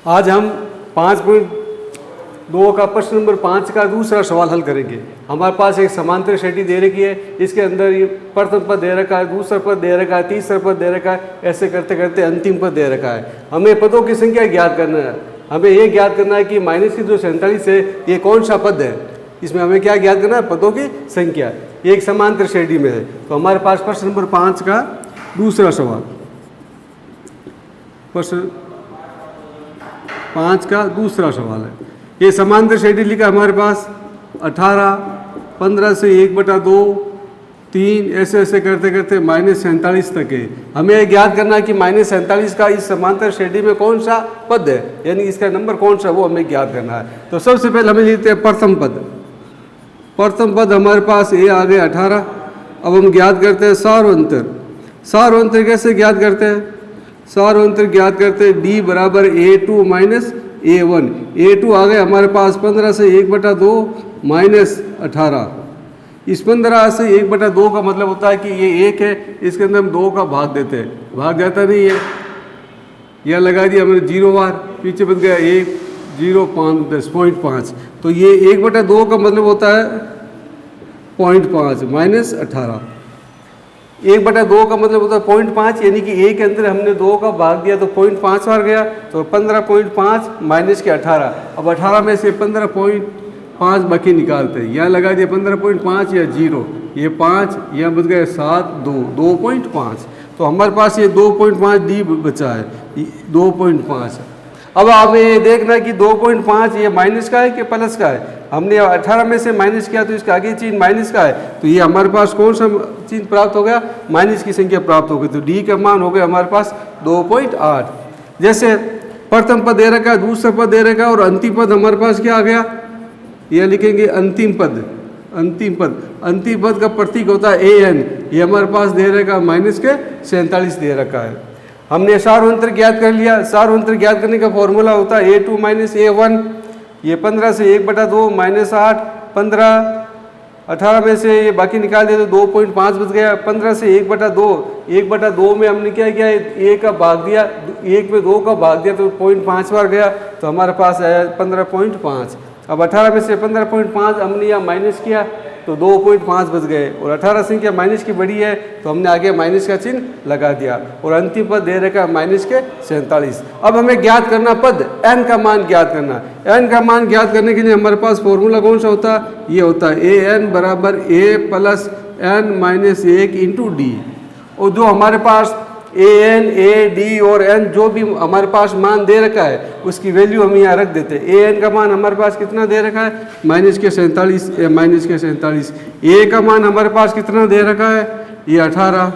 आज हम 5.2 का प्रश्न नंबर 5 का दूसरा सवाल हल करेंगे। हमारे पास एक समांतर श्रेणी दे रखी है, इसके अंदर ये प्रथम पद दे रखा है, दूसरा पद दे रखा है, तीसरा पद दे रखा है, ऐसे करते करते अंतिम पद दे रखा है। हमें पदों की संख्या ज्ञात करना है। हमें ये ज्ञात करना है कि माइनस की जो 47 है ये कौन सा पद है। इसमें हमें क्या ज्ञात करना है? पदों की संख्या। ये एक समांतर श्रेणी में है। तो हमारे पास प्रश्न नंबर 5 का दूसरा सवाल, प्रश्न 5 का दूसरा सवाल है। ये समांतर श्रेणी लिखा हमारे पास 18, 15 से 1/2, 3 ऐसे ऐसे करते करते -47 तक है। हमें यह ज्ञात करना है कि -47 का इस समांतर श्रेणी में कौन सा पद है, यानी इसका नंबर कौन सा, वो हमें ज्ञात करना है। तो सबसे पहले हमें लिखते हैं प्रथम पद। प्रथम पद हमारे पास ये आ गया 18। अब हम ज्ञात करते हैं सार्वंतर। सार्वंतर कैसे ज्ञात करते हैं? सार्वंतर ज्ञात करते हैं D बराबर A2 माइनस A1। A2 आ गए हमारे पास 15 से 1/2 -18। इस 15 से 1/2 का मतलब होता है कि ये 1 है, इसके अंदर हम 2 का भाग देते हैं, भाग जाता नहीं है। यह लगा दिया हमने 0 बार, पीछे बच गया 1, 0, 5, 10.5। तो ये 1/2 का मतलब होता है 0.5 -18। 1/2 का मतलब होता है 0.5, यानी कि 1 के अंदर हमने 2 का भाग दिया तो 0.5 बार गया, तो 15.5 माइनस के 18। अब 18 में से 15.5 बाकी निकालते हैं। यहाँ लगा दिया 15.5 या 0, ये 5, यहाँ बच गया 7, 2.5। तो हमारे पास ये 2.5 D बचा है, 2.5। अब हमें ये देखना है कि 2.5 ये माइनस का है कि प्लस का है। हमने 18 में से माइनस किया तो इसका आगे चिन्ह माइनस का है, तो ये हमारे पास कौन सा चिन्ह प्राप्त हो गया? माइनस की संख्या प्राप्त हो गई। तो D का मान हो गया हमारे पास 2.8। जैसे प्रथम पद दे रखा है, दूसरा पद दे रखा है और अंतिम पद हमारे पास क्या आ गया? यह लिखेंगे अंतिम पद। अंतिम पद, अंतिम पद का प्रतीक होता है AN। ये हमारे पास दे रखा है माइनस के 47 दे रखा है। हमने सार्वंतर ज्ञात कर लिया। सार्वंतर ज्ञात करने का फॉर्मूला होता है A2 माइनस A1। ये 15 से 1/2 -8, 15, 18 में से ये बाकी निकाल दिया तो 2.5 बच गया। 15 से 1/2, 1/2 में हमने क्या किया? 1 का भाग दिया, 1 में 2 का भाग दिया तो 0.5 बार गया, तो हमारे पास आया 15.5। अब 18 में से 15.5 हमने यहाँ माइनस किया तो 2.5 बच गए, और 18 संख्या माइनस की बड़ी है तो हमने आगे माइनस का चिन्ह लगा दिया, और अंतिम पद दे रखा माइनस के 47। अब हमें ज्ञात करना पद n का मान ज्ञात करना। n का मान ज्ञात करने के लिए हमारे पास फॉर्मूला कौन सा होता है? ये होता है AN बराबर A plus n minus 1 into D। और जो हमारे पास AN, A, D और N जो भी हमारे पास मान दे रखा है उसकी वैल्यू हम यहाँ रख देते हैं। AN का मान हमारे पास कितना दे रखा है? माइनस के 47, माइनस के 47। A का मान हमारे पास कितना दे रखा है? ये 18।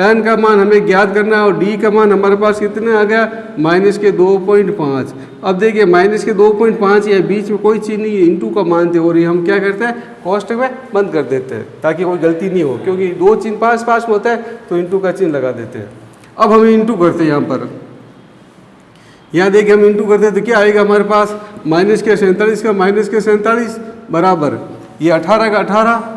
N का मान हमें ज्ञात करना है, और D का मान हमारे पास कितना आ गया? माइनस के 2.5। अब देखिए माइनस के 2.5 या बीच में कोई चीज़ नहीं है, इंटू का मान थे, और ये हम क्या करते हैं? कोष्ठक में बंद कर देते हैं ताकि कोई गलती नहीं हो, क्योंकि 2 चिन्ह पास पास में होता है तो इंटू का चिन्ह लगा देते हैं। अब हम इंटू करते हैं यहाँ पर। यहाँ देखिए हम इंटू करते हैं तो क्या आएगा हमारे पास? माइनस के 47 का माइनस के 47 बराबर ये 18 का 18।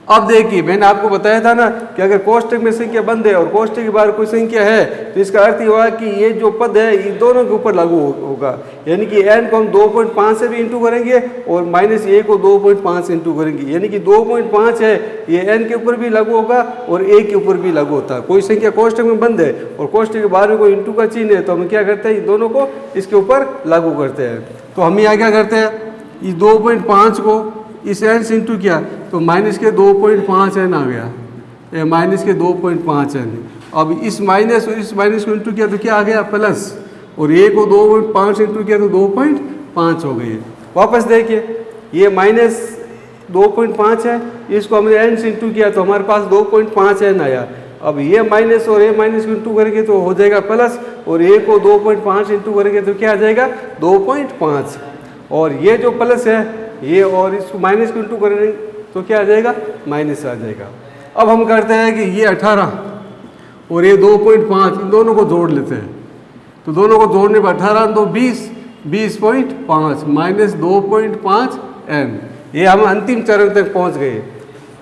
अब देखिए मैंने आपको बताया था ना कि अगर कोष्ठक में संख्या बंद है और कोष्ठक के बाहर कोई संख्या है तो इसका अर्थ ये हुआ कि ये जो पद है ये दोनों के ऊपर लागू होगा, यानी कि n को हम 2.5 से भी इंटू करेंगे और माइनस a को 2.5 से इंटू करेंगे, यानी कि 2.5 है ये n के ऊपर भी लागू होगा और a के ऊपर भी लागू होता है। कोई संख्या कोष्ठक में बंद है और कोष्ठक के बाहर में कोई इंटू का चिन्ह है तो हम क्या करते हैं? दोनों को इसके ऊपर लागू करते हैं। तो हम यहाँ क्या करते हैं? इस 2.5 को इस n से इंटू किया तो माइनस के 2.5 n आ गया, माइनस के 2.5 n। अब इस माइनस और इस माइनस को इंटू किया तो क्या आ गया? प्लस, और a को 2.5 इंटू किया तो 2.5 हो गई। वापस देखिए ये माइनस 2.5 है, इसको हमने n से इंटू किया तो हमारे पास 2.5 n आया। अब ये माइनस और a माइनस को इंटू करेंगे तो हो जाएगा प्लस, और a को 2.5 इंटू करेंगे तो क्या आ जाएगा? 2.5। और ये जो प्लस है ये और इसको माइनस को इंटू करेंगे तो क्या आ जाएगा? माइनस आ जाएगा। अब हम करते हैं कि ये 18 और ये 2.5 इन दोनों को जोड़ लेते हैं, तो दोनों को जोड़ने पर 18 तो 20, 20.5 माइनस 2.5 n। ये हम अंतिम चरण तक पहुंच गए।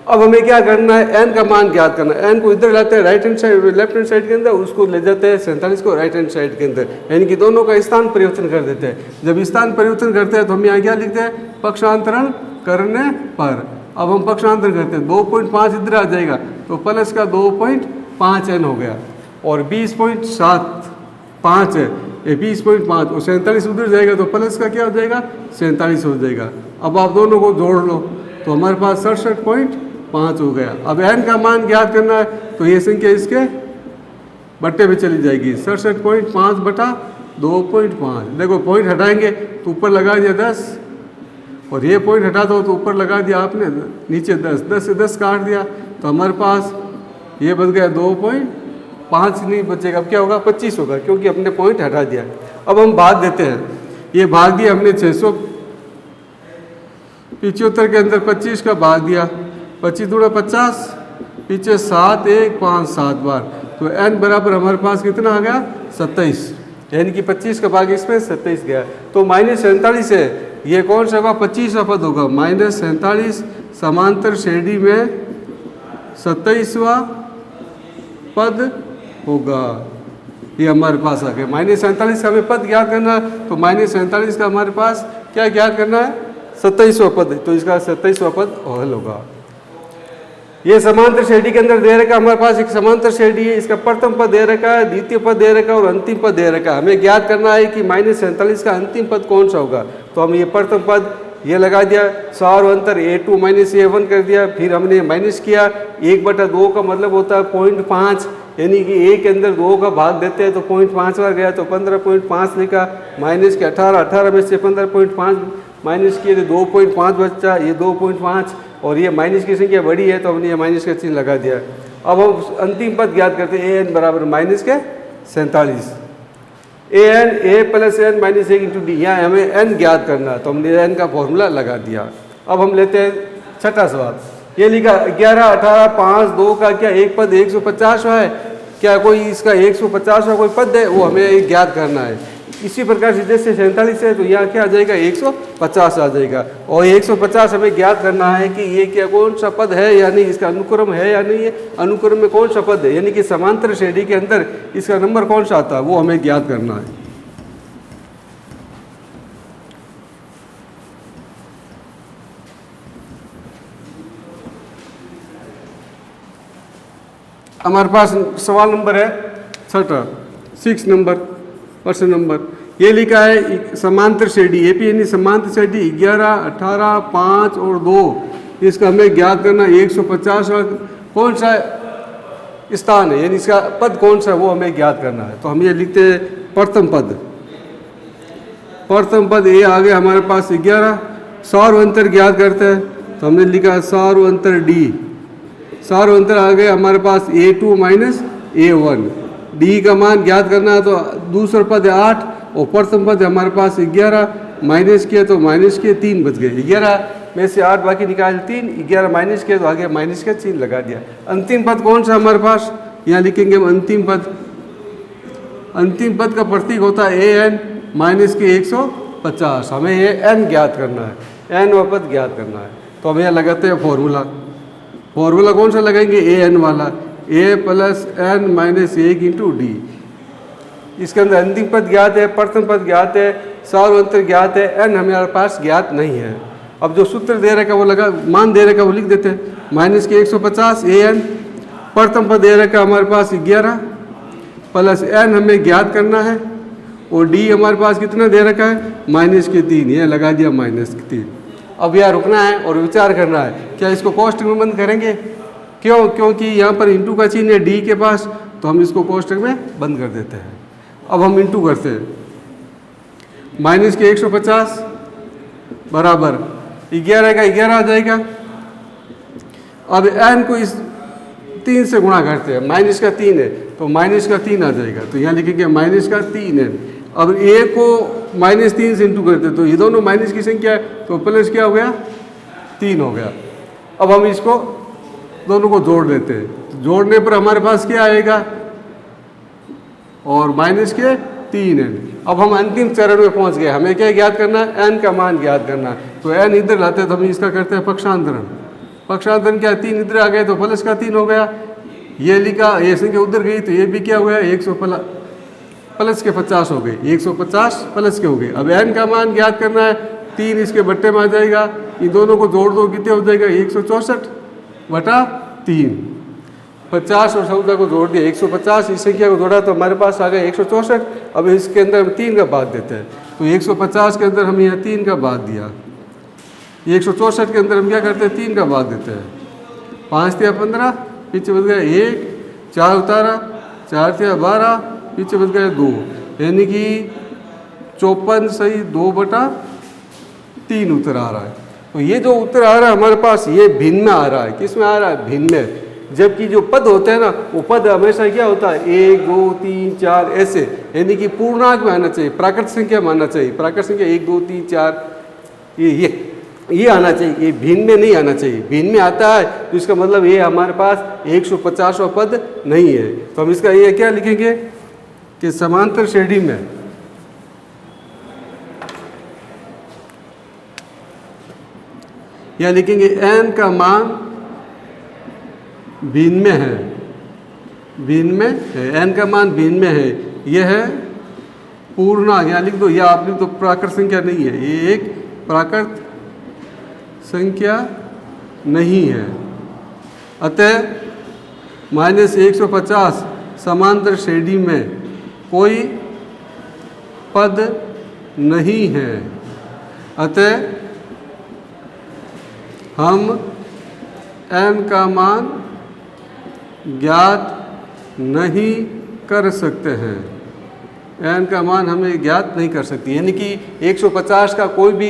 अब हमें क्या करना है, n का मान ज्ञात करना है। n को इधर लाते हैं right hand side, left hand side के अंदर, उसको ले जाते हैं 47 को राइट हैंड साइड के अंदर, यानी कि दोनों का स्थान परिवर्तन कर देते हैं। जब स्थान परिवर्तन करते हैं तो हम यहाँ क्या लिखते हैं, पक्षांतरण करने पर। अब हम पक्षांतर करते हैं, 2.5 इधर आ जाएगा तो प्लस का 2.5n हो गया, और 20.75 है, ये 20.5 और 47 उधर जाएगा तो प्लस का क्या हो जाएगा, 47 हो जाएगा। अब आप दोनों को जोड़ लो तो हमारे पास 67.5 हो गया। अब n का मान ज्ञात करना है तो ये संख्या इसके बट्टे पे चली जाएगी, 67.5 बटा 2.5। देखो पॉइंट हटाएंगे तो ऊपर लगा दिया 10, और ये पॉइंट हटा दो तो ऊपर लगा दिया आपने नीचे 10, 10 से 10 काट दिया तो हमारे पास ये बच गया 2.5 नहीं बचेगा, अब क्या होगा 25 होगा, क्योंकि हमने पॉइंट हटा दिया। अब हम भाग देते हैं, ये भाग दिया हमने 675 के अंदर 25 का भाग दिया, 25 दूना 50, पीछे 7 1 5 7 बार, तो n बराबर हमारे पास कितना आ गया 27, यानी कि 25 का भाग इसमें 27 गया। तो -47 है, ये कौन सा होगा 25वां पद होगा, -47 समांतर श्रेणी में 27वां पद होगा। ये हमारे पास आ गया। -47 का हमें पद ज्ञात करना है, तो -47 का हमारे पास क्या ज्ञात करना है, 27वां पद, तो इसका 27वां पद हल होगा। ये समांतर श्रेणी के अंदर दे रखा हमारे पास एक समांतर श्रेणी है, इसका प्रथम पद दे रखा है, द्वितीय पद दे रखा है और अंतिम पद दे रखा है। हमें ज्ञात करना है कि -47 का अंतिम पद कौन सा होगा, तो हम ये प्रथम पद ये लगा दिया, सार अंतर a2 -a1 कर दिया, फिर हमने माइनस किया, 1/2 का मतलब होता है 0.5, यानी कि a के अंदर 2 का भाग देते हैं तो 0.5 बार गया तो 15.5 लिखा, माइनस के 18 में से 15.5 माइनस किए तो 2.5 बचा, ये 2.5 और ये माइनस की संख्या बड़ी है तो हमने ये माइनस का चिन्ह लगा दिया। अब हम अंतिम पद ज्ञात करते हैं, an बराबर -47, an a plus n minus 1 into D, यहाँ हमें n ज्ञात करना है तो हमने n का फॉर्मूला लगा दिया। अब हम लेते हैं छठा सवाल, ये लिखा 11 18 5 2 का क्या एक पद 150 है, क्या कोई इसका 150 कोई पद है, वो हमें ज्ञात करना है। इसी प्रकार से जैसे 47 है तो यहाँ क्या आ जाएगा 150 आ जाएगा, और 150 हमें ज्ञात करना है कि ये क्या कौन सा पद है या नहीं, इसका अनुक्रम है या नहीं है, अनुक्रम में कौन सा पद है, यानी कि समांतर श्रेणी के अंदर इसका नंबर कौन सा आता है वो हमें ज्ञात करना है। हमारे पास सवाल नंबर है 6 नंबर, प्रश्न नंबर ये लिखा है समांतर श्रेणी एपी यानी समांतर श्रेणी 11 18 5 और 2, इसका हमें ज्ञात करना 150 कौन सा स्थान है, यानी इसका पद कौन सा है वो हमें ज्ञात करना है। तो हम ये लिखते हैं प्रथम पद ये आ गया हमारे पास 11, सार्वंतर ज्ञात करते हैं तो हमने लिखा सार्वंतर डी, सार्वंतर आ गया हमारे पास a2 -a1, डी का मान ज्ञात करना है तो दूसरा पद है 8 और प्रथम पद है हमारे पास 11, माइनस किया तो माइनस के 3 बच गए, 11 में से 8 बाकी निकाल 3, 11 माइनस किया तो आगे माइनस का चिन्ह लगा दिया। अंतिम पद कौन सा हमारे पास, यहाँ लिखेंगे हम अंतिम पद का प्रतीक होता है an माइनस के 150, हमें ये n ज्ञात करना है, n व पद ज्ञात करना है। तो हम यहाँ लगाते हैं फॉर्मूला कौन सा लगाएंगे, an वाला, a plus n minus 1 into D. इसके अंदर अंतिम पद ज्ञात है, प्रथम पद ज्ञात है, सार्वंतर ज्ञात है, n हमारे पास ज्ञात नहीं है। अब जो सूत्र दे रखा वो लगा, मान दे रखा वो लिख देते हैं, माइनस के 150 an, प्रथम पद दे रखा हमारे पास 11 प्लस n हमें ज्ञात करना है, और d हमारे पास कितना दे रखा है माइनस के 3, ये लगा दिया माइनस के 3। अब यहाँ रुकना है और विचार करना है, क्या इसको कोष्टक में बंद करेंगे, क्यों, क्योंकि यहाँ पर इंटू का चिन्ह है डी के पास, तो हम इसको कोष्टक में बंद कर देते हैं। अब हम इंटू करते हैं, माइनस के 150 बराबर 11 का 11 आ जाएगा। अब n को इस 3 से गुणा करते हैं, माइनस का 3 है तो माइनस का 3 आ जाएगा, तो यहाँ लिखेंगे माइनस का 3 है। अब a को -3 से इंटू करते हैं तो ये दोनों माइनस की संख्या है तो प्लस क्या हो गया 3 हो गया। अब हम इसको दोनों को जोड़ देते हैं, तो जोड़ने पर हमारे पास क्या आएगा, और माइनस के 3 है। अब हम अंतिम चरण में पहुंच गए, हमें क्या ज्ञात करना है, n का मान ज्ञात करना है। तो n इधर लाते हैं तो हम इसका करते हैं पक्षांतरण, पक्षांतर क्या 3 इधर आ गए तो प्लस का 3 हो गया, ये लिखा, ये संख्या उधर गई तो ये भी क्या हुआ 100 प्लस के 50 हो गए, 150 प्लस के हो गए। अब n का मान ज्ञात करना है, 3 इसके बट्टे में आ जाएगा, इन दोनों को जोड़ दो कितने हो जाएगा 164/3, 50 और 14 को जोड़ दिया 150, इस संख्या को जोड़ा तो हमारे पास आ गया 164। अब इसके अंदर हम 3 का भाग देते हैं, तो 150 के अंदर हम यहाँ 3 का भाग दिया, 164 के अंदर हम क्या करते हैं 3 का भाग देते हैं, 5 तिया 15, पीछे बच गया 1, 4 उतारा, 4 तिया 12, पीछे बच गया 2, यानी कि 54 सही 2/3 उत्तर आ रहा है। तो ये जो उत्तर आ रहा है हमारे पास ये भिन्न में आ रहा है, किस में आ रहा है भिन्न में, जबकि जो पद होते हैं ना वो पद हमेशा क्या होता है 1 2 3 4 ऐसे, यानी कि पूर्णांक में आना चाहिए, प्राकृत संख्या में आना चाहिए, प्राकृत संख्या 1 2 3 4 ये आना चाहिए, ये भिन्न में नहीं आना चाहिए। भिन्न में आता है तो इसका मतलब ये हमारे पास 150वां पद नहीं है। तो हम इसका ये क्या लिखेंगे कि समांतर श्रेणी में या लिखेंगे n का मान भिन्न में है, भिन्न में है, n का मान भिन्न में है, यह है पूर्णांक, यहाँ लिख दो, या आप लिख दो प्राकृत संख्या नहीं है, ये एक प्राकृत संख्या नहीं है। अतः -150 समांतर श्रेणी में कोई पद नहीं है। अतः हम n का मान ज्ञात नहीं कर सकते हैं, n का मान हमें ज्ञात नहीं कर सकती, यानी कि 150 का कोई भी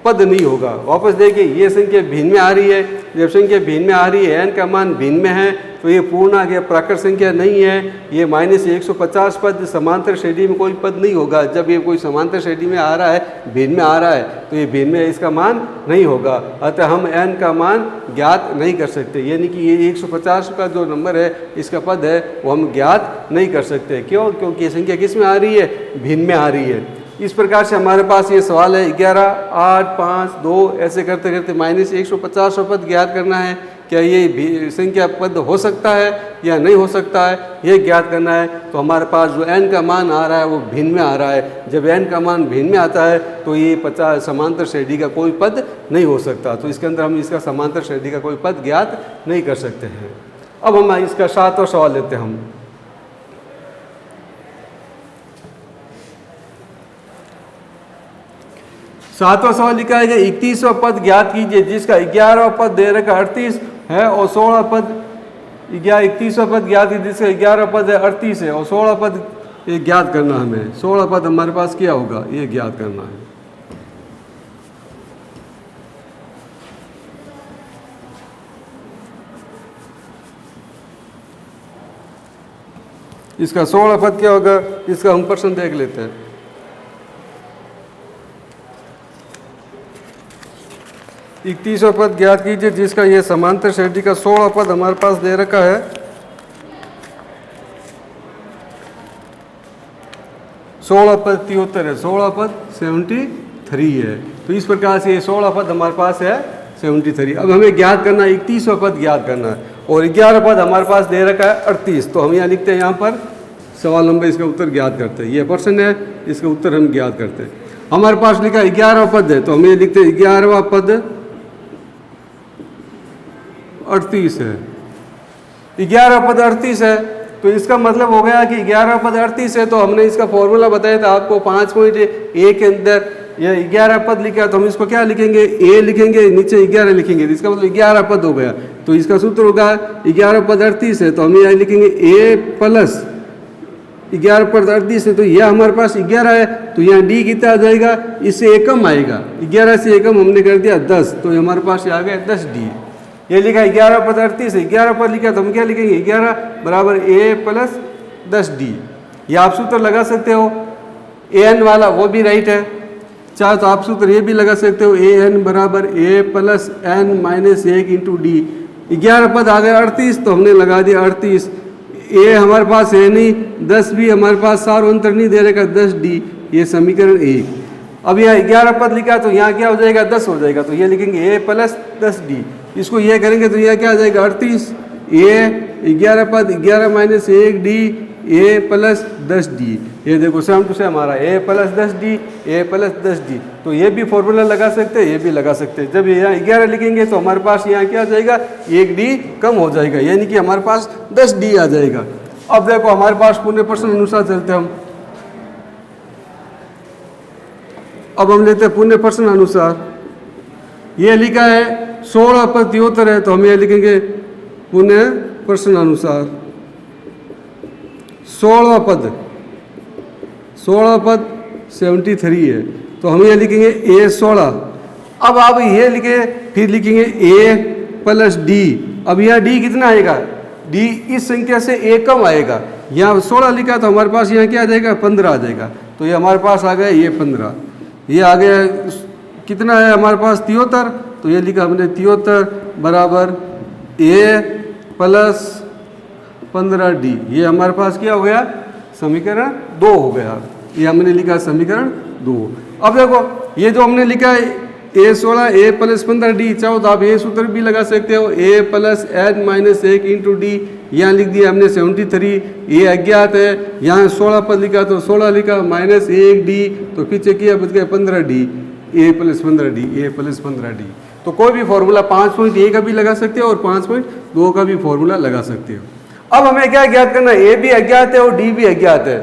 पद नहीं होगा। वापस देखिए ये संख्या भिन्न में आ रही है, जब संख्या भिन्न में आ रही है n का मान भिन्न में है तो ये पूर्णांक या प्राकृत संख्या नहीं है, ये -150 पद समांतर श्रेणी में कोई पद नहीं होगा। जब ये कोई समांतर श्रेणी में आ रहा है, भिन्न में आ रहा है, तो ये भिन्न में इसका मान नहीं होगा। अतः हम n का मान ज्ञात नहीं कर सकते, यानी कि ये 150 का जो नंबर है इसका पद है वो हम ज्ञात नहीं कर सकते। क्यों? क्योंकि ये संख्या किस में आ रही है, भिन्न में आ रही है। इस प्रकार से हमारे पास ये सवाल है 11 8 5 2 ऐसे करते करते -150 पद ज्ञात करना है। क्या ये संख्या पद हो सकता है या नहीं हो सकता है, ये ज्ञात करना है। तो हमारे पास जो n का मान आ रहा है वो भिन्न में आ रहा है। जब n का मान भिन्न में आता है तो ये 50 समांतर श्रेणी का कोई पद नहीं हो सकता। तो इसके अंदर हम इसका समांतर श्रेणी का कोई पद ज्ञात नहीं कर सकते हैं। अब हम इसका 7वां सवाल लेते हैं। हम 7वां सवाल लिखा है 31वां पद ज्ञात कीजिए जिसका 11वां पद दे रखा 38 है और 16 पद 31वां पद ज्ञात कीजिए जिसका 11वां पद है 38 है और 16 पद ये ज्ञात करना हमें। 16 पद हमारे पास क्या होगा, ये ज्ञात करना है। इसका 16 पद क्या होगा, इसका हम प्रश्न देख लेते हैं। इकतीसवां पद ज्ञात कीजिए जिसका ये समांतर श्रेणी का 16 पद हमारे पास दे रखा है। 16 पद 73 है, 16 पद 73 है। तो इस प्रकार से ये 16 पद हमारे पास है 73। अब हमें ज्ञात करना है 31वां पद ज्ञात करना है और 11 पद हमारे पास दे रखा है 38। तो हम यहाँ लिखते हैं, यहाँ पर सवाल नंबर इसका उत्तर ज्ञात करते हैं। ये प्रश्न है, इसका उत्तर हम ज्ञात करते हैं। हमारे पास लिखा 11वां पद है तो हम ये लिखते हैं 11वां पद 38 है। 11 पद 38 है तो इसका मतलब हो गया कि 11 पद 38 है। तो हमने इसका फॉर्मूला बताया था आपको 5.1 के अंदर ये 11 पद लिखा तो हम इसको क्या लिखेंगे, ए लिखेंगे, नीचे 11 लिखेंगे, इसका मतलब 11 पद हो गया। तो इसका सूत्र होगा 11 पद 38 है तो हम यहाँ लिखेंगे ए प्लस 11 पद 38 है तो यह हमारे पास 11 है तो यहाँ डी कितना आ जाएगा, इससे एक कम आएगा। 11 से एक कम हमने कर दिया 10 तो हमारे पास ये आ गया 10 डी। ये लिखा 11 पद 38 है, 11 पद लिखा तो हम क्या लिखेंगे 11 बराबर ए प्लस 10 डी। ये आप सूत्र लगा सकते हो, ए एन वाला वो भी राइट है। चाहे तो आप सूत्र ये भी लगा सकते हो, ए एन बराबर A plus N minus 1 into D. 11 पद आ गया 38 तो हमने लगा दिया 38। ए हमारे पास है नहीं, 10 भी हमारे पास सार अंतर नहीं दे रहेगा 10 डी। ये समीकरण 1। अब यहाँ 11 पद लिखा तो यहाँ क्या हो जाएगा 10 हो जाएगा तो ये लिखेंगे ए प्लस 10 डी। इसको ये करेंगे तो यह क्या आ जाएगा 38, ए 11 पद 11 minus 1 D A plus 10 D. ये देखो सेम टू सेम हमारा A plus 10 D A plus 10 D. तो ये भी फॉर्मूला लगा सकते हैं, ये भी लगा सकते हैं। जब यहाँ 11 लिखेंगे तो हमारे पास यहाँ क्या आ जाएगा 1 डी कम हो जाएगा, यानी कि हमारे पास 10 डी आ जाएगा। अब देखो हमारे पास पूर्ण प्रश्न अनुसार चलते हम। अब हम लेते हैं पूर्ण प्रश्न अनुसार। ये लिखा है 16 पद 73 है, तो हम ये लिखेंगे पूर्ण प्रश्न अनुसार 16 पद 73 है, तो हम ये लिखेंगे ए 16। अब आप ये लिखे फिर लिखेंगे ए प्लस डी। अब यहाँ डी कितना आएगा, डी इस संख्या से ए कम आएगा। यहाँ 16 लिखा तो हमारे पास यहाँ क्या आ जाएगा 15 आ जाएगा। तो ये हमारे पास आ गया ये 15। ये आ गया कितना है हमारे पास 73, तो ये लिखा हमने 73 बराबर ए प्लस 15 डी। ये हमारे पास क्या हो गया समीकरण 2 हो गया। ये हमने लिखा समीकरण 2। अब देखो ये जो हमने लिखा है ए 16 ए प्लस 15 डी, चाहो तो आप ये सूत्र भी लगा सकते हो A plus N minus 1 into D. यहाँ लिख दिया हमने 73, ये अज्ञात है। यहाँ 16 पद लिखा तो 16 लिखा माइनस 1 डी, तो पीछे किया बच गया 15 D A plus 15 D A plus 15 D. तो कोई भी फॉर्मूला 5.1 का भी लगा सकते हो और 5.2 का भी फॉर्मूला लगा सकते हो। अब हमें क्या ज्ञात करना है, ए भी अज्ञात है और डी भी अज्ञात है।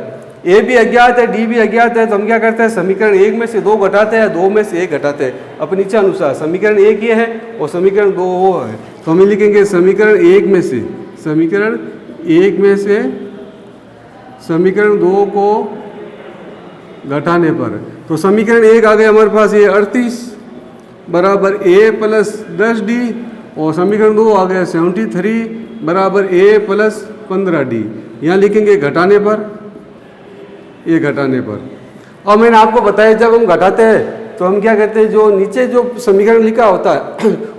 ए भी अज्ञात है डी भी अज्ञात है, तो हम क्या करते हैं समीकरण 1 में से 2 घटाते हैं, 2 में से 1 घटाते हैं अपनी इच्छा अनुसार। समीकरण 1 ये है और समीकरण 2 वो है, तो हम लिखेंगे समीकरण 1 में से समीकरण 2 को घटाने पर, तो समीकरण 1 आ गया हमारे पास ये 38 बराबर ए प्लस 10 डी, और समीकरण 2 आ गया 73 बराबर ए प्लस 15 डी। यहाँ लिखेंगे घटाने पर, ये घटाने पर। और मैंने आपको बताया जब हम घटाते हैं तो हम क्या करते हैं, जो नीचे जो समीकरण लिखा होता है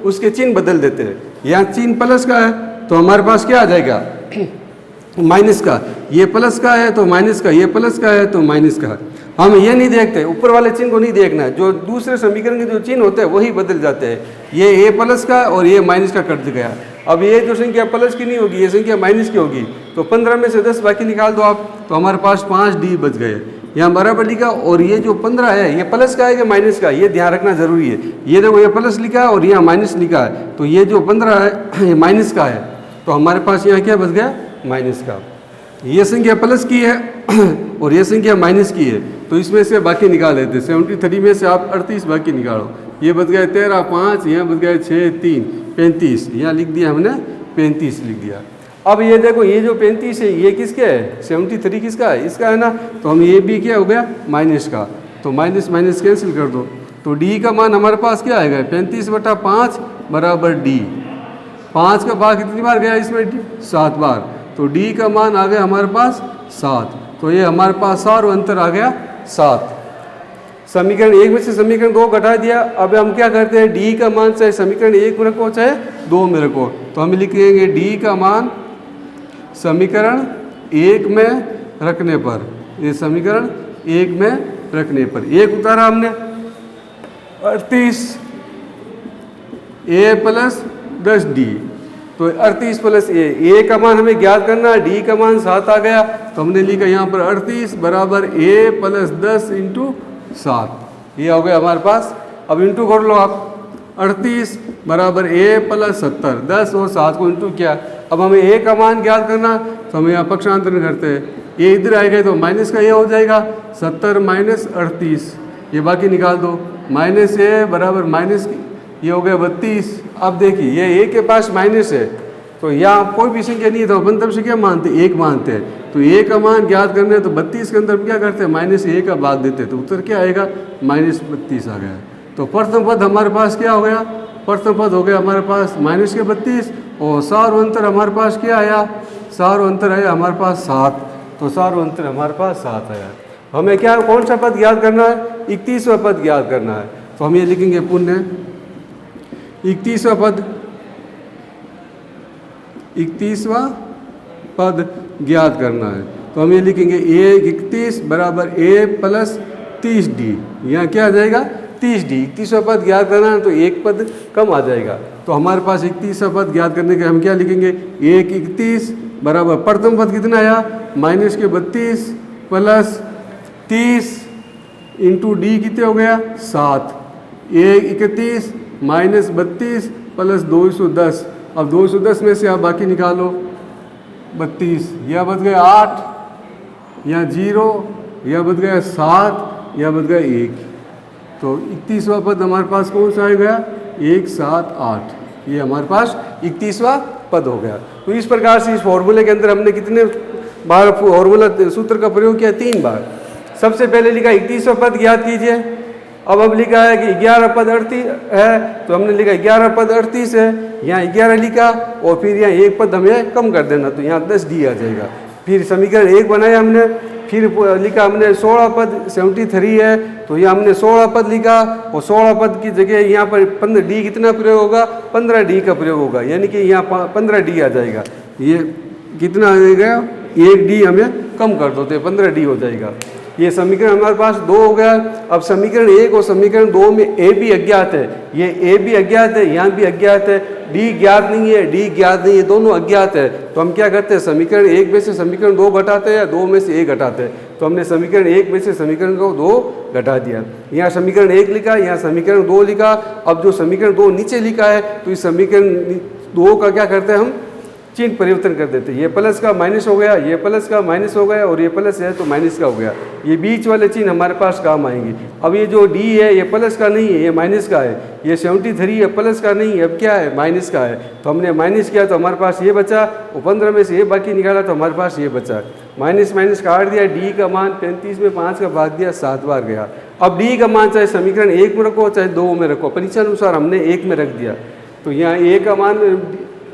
उसके चिन्ह बदल देते हैं। यहाँ चिन्ह प्लस का है तो हमारे पास क्या आ जाएगा माइनस का, ये प्लस का है तो माइनस का, ये प्लस का है तो माइनस का। हम ये नहीं देखते, ऊपर वाले चिन्ह को नहीं देखना है, जो दूसरे समीकरण के जो चिन्ह होते हैं वही बदल जाते हैं। ये ए प्लस का और ये माइनस का कट गया। अब ये जो संख्या प्लस की नहीं होगी, ये संख्या माइनस की होगी, तो 15 में से 10 बाकी निकाल दो आप, तो हमारे पास 5 डी बच गए। यहाँ बराबर लिखा, और ये जो 15 है ये प्लस का है कि माइनस का, ये ध्यान रखना जरूरी है। ये देखो ये प्लस लिखा है और यहाँ माइनस लिखा है, तो ये जो 15 है ये माइनस का है, तो हमारे पास यहाँ क्या बच गया माइनस का। ये संख्या प्लस की है और ये संख्या माइनस की है, तो इसमें से बाकी निकाल लेते हैं। 73 में से आप 38 बाकी निकालो, ये बच गया 13 5, यहाँ बच गया 6 3 35, यहाँ लिख दिया हमने 35 लिख दिया। अब ये देखो ये जो 35 है ये किसके है, 73 किसका है, इसका है ना, तो हम ये भी क्या हो गया माइनस का, तो माइनस माइनस कैंसिल कर दो, तो डी का मान हमारे पास क्या आएगा 35/5 बराबर डी। 5 का भाग कितनी बार गया इसमें 7 बार, तो डी का मान आ गया हमारे पास 7, तो ये हमारे पास और अंतर आ गया 7। समीकरण 1 में से समीकरण 2 घटा दिया। अब हम क्या करते हैं, डी का मान चाहे समीकरण 1 में रखो चाहे 2 में रखो, तो हम लिखेंगे डी का मान समीकरण 1 में रखने पर, ये समीकरण 1 में रखने पर 1 उतारा हमने 38 ए प्लस 10 डी, तो 38 प्लस ए का मान हमें ज्ञात करना, डी का मान 7 आ गया, तो हमने लिखा यहाँ पर 38 बराबर ए प्लस 10 इंटू 7, ये हो गया हमारे पास। अब इंटू कर लो आप, 38 बराबर ए प्लस 70, 10 और 7 को इंटू किया। अब हमें ए का मान ज्ञात करना, तो हम यहाँ पक्षांतरण करते हैं, ये इधर आएगा तो माइनस का ये हो जाएगा 70 माइनस 38, ये बाकी निकाल दो, माइनस ए बराबर माइनस ये हो गया 32। अब देखिए ये ए के पास माइनस है, तो यहाँ कोई भी संख्या नहीं है, तो अपन तब से क्या मानते हैं 1 मानते हैं, तो ए का मान ज्ञात करने तो 32 के अंदर हम क्या करते हैं माइनस ए का भाग देते हैं, तो उत्तर क्या आएगा माइनस 32 आ गया। तो प्रथम पद हमारे पास क्या हो गया, प्रथम पद हो गया हमारे पास माइनस के 32, और सार अंतर हमारे पास क्या आया, सार अंतर आया हमारे पास 7, तो सार अंतर हमारे पास 7 आया। हमें क्या कौन सा पद ज्ञात करना है, 31वां पद ज्ञात करना है, तो हम ये लिखेंगे पुण्य 31वां पद, 31वां पद ज्ञात करना है, तो हम ये लिखेंगे ए 31 बराबर ए प्लस 30 डी, यहाँ क्या आ जाएगा 30D। 31वां पद ज्ञात करना है तो एक पद कम आ जाएगा। तो हमारे पास 31वां पद ज्ञात करने के हम क्या लिखेंगे, 1 31 बराबर प्रथम पद कितना आया माइनस के 32 प्लस 30 इंटू डी कितने हो गया 7, 1 31 माइनस 32 प्लस 210। अब 210 में से आप बाकी निकालो 32, यह बच गया 8, यहाँ 0, यह बच गया 7, यह बच गया 1। तो 31वां पद हमारे पास कौन सा आ गया 1 7 8, ये हमारे पास 31वां पद हो गया। तो इस प्रकार से इस फॉर्मूले के अंदर हमने कितने बार फॉर्मूला सूत्र का प्रयोग किया, 3 बार। सबसे पहले लिखा 31वां पद ज्ञात कीजिए। अब लिखा है कि 11 पद 38 है, तो हमने लिखा 11 पद 38 है, यहाँ 11 लिखा और फिर यहाँ एक पद हमें कम कर देना, तो यहाँ 10D आ जाएगा। फिर समीकरण 1 बनाया हमने, फिर लिखा हमने 16 पद 73 है, तो यहाँ हमने 16 पद लिखा और 16 पद की जगह यहाँ पर 15D कितना प्रयोग होगा 15D का प्रयोग होगा, यानी कि यहाँ 15D आ जाएगा। ये कितना आ जाएगा 1D हमें कम कर दो तो 15D हो जाएगा। ये समीकरण हमारे पास 2 हो गया। अब समीकरण 1 और समीकरण 2 में A भी अज्ञात है, ये A भी अज्ञात है, यहाँ भी अज्ञात है, D ज्ञात नहीं है, D ज्ञात नहीं है, दोनों अज्ञात है। तो हम क्या करते हैं समीकरण 1 में से समीकरण 2 घटाते हैं या 2 में से 1 घटाते हैं। तो हमने समीकरण 1 में से समीकरण को 2 घटा दिया, यहाँ समीकरण 1 लिखा, यहाँ समीकरण 2 लिखा। अब जो समीकरण 2 नीचे लिखा है तो इस समीकरण 2 का क्या करते हैं हम चिन्ह परिवर्तन कर देते हैं। ये प्लस का माइनस हो गया, ये प्लस का माइनस हो गया और ये प्लस है तो माइनस का हो गया। ये बीच वाले चिन्ह हमारे पास काम आएंगे। अब ये जो D है ये प्लस का नहीं है, ये माइनस का है। ये 73 है प्लस का नहीं है, अब क्या है माइनस का है। तो हमने माइनस किया तो हमारे पास ये बचा और 15 में से ये बाकी निकाला तो हमारे पास ये बचा। माइनस माइनस काट दिया, D का मान 35 में 5 का भाग दिया 7 बार गया। अब D का मान चाहे समीकरण 1 में रखो चाहे 2 में रखो, परीक्षानुसार हमने 1 में रख दिया। तो यहाँ A का मान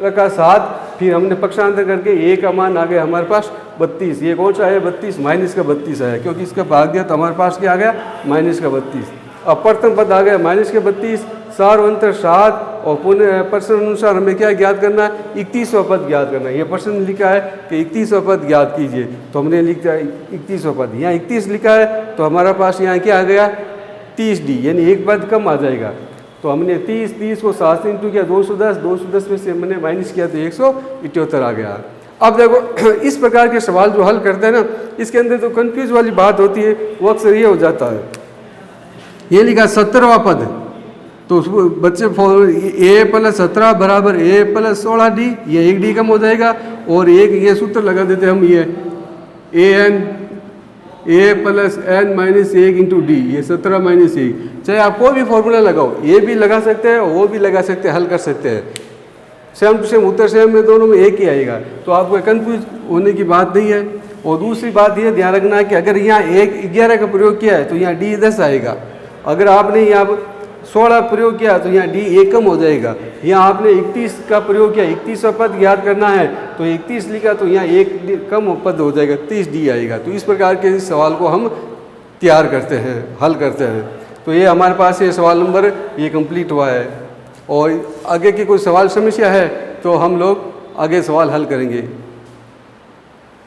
रखा 7, फिर हमने पक्षांतर करके A का मान आ गया हमारे पास 32। ये कौन सा है 32 माइनस का 32 आया, क्योंकि इसका भाग दिया तो हमारे पास क्या आ गया माइनस का 32। अब प्रथम पद आ गया माइनस के 32, सार अंतर 7 और पुनः प्रश्न अनुसार हमें क्या ज्ञात करना है 31वां पद ज्ञात करना है। ये प्रश्न लिखा है कि 31वां पद ज्ञात कीजिए, तो हमने लिखा है 31वां पद, यहाँ 31 लिखा है तो हमारा पास यहाँ क्या आ गया 30D, यानी एक पद कम आ जाएगा। तो हमने 30 को 7 से इंटू किया 210 में से हमने माइनस किया तो 178 आ गया। अब देखो इस प्रकार के सवाल जो हल करते हैं ना, इसके अंदर तो कंफ्यूज वाली बात होती है, वो अक्सर ये हो जाता है। ये लिखा 17वां पद, तो बच्चे A प्लस 17 बराबर A प्लस 16D, ये 1D कम हो जाएगा और एक ये सूत्र लगा देते हम, ये AN A plus N minus 1 into D, ये 17 माइनस 1। चाहे आप कोई भी फॉर्मूला लगाओ, ये भी लगा सकते हैं वो भी लगा सकते हैं, हल कर सकते हैं, सेम टू सेम उत्तर सेम में दोनों में एक ही आएगा। तो आपको कंफ्यूज होने की बात नहीं है। और दूसरी बात ये ध्यान रखना है कि अगर यहाँ 11 का प्रयोग किया है तो यहाँ D 10 आएगा। अगर आपने यहाँ 16 प्रयोग किया तो यहाँ D 1 कम हो जाएगा। यहाँ आपने 31 का प्रयोग किया, 31वां पद याद करना है तो 31 लिखा तो यहाँ 1 कम पद हो जाएगा, 30D आएगा। तो इस प्रकार के इस सवाल को हम तैयार करते हैं, हल करते हैं। तो ये हमारे पास ये सवाल नंबर ये कंप्लीट हुआ है। और आगे की कोई सवाल समस्या है तो हम लोग आगे सवाल हल करेंगे।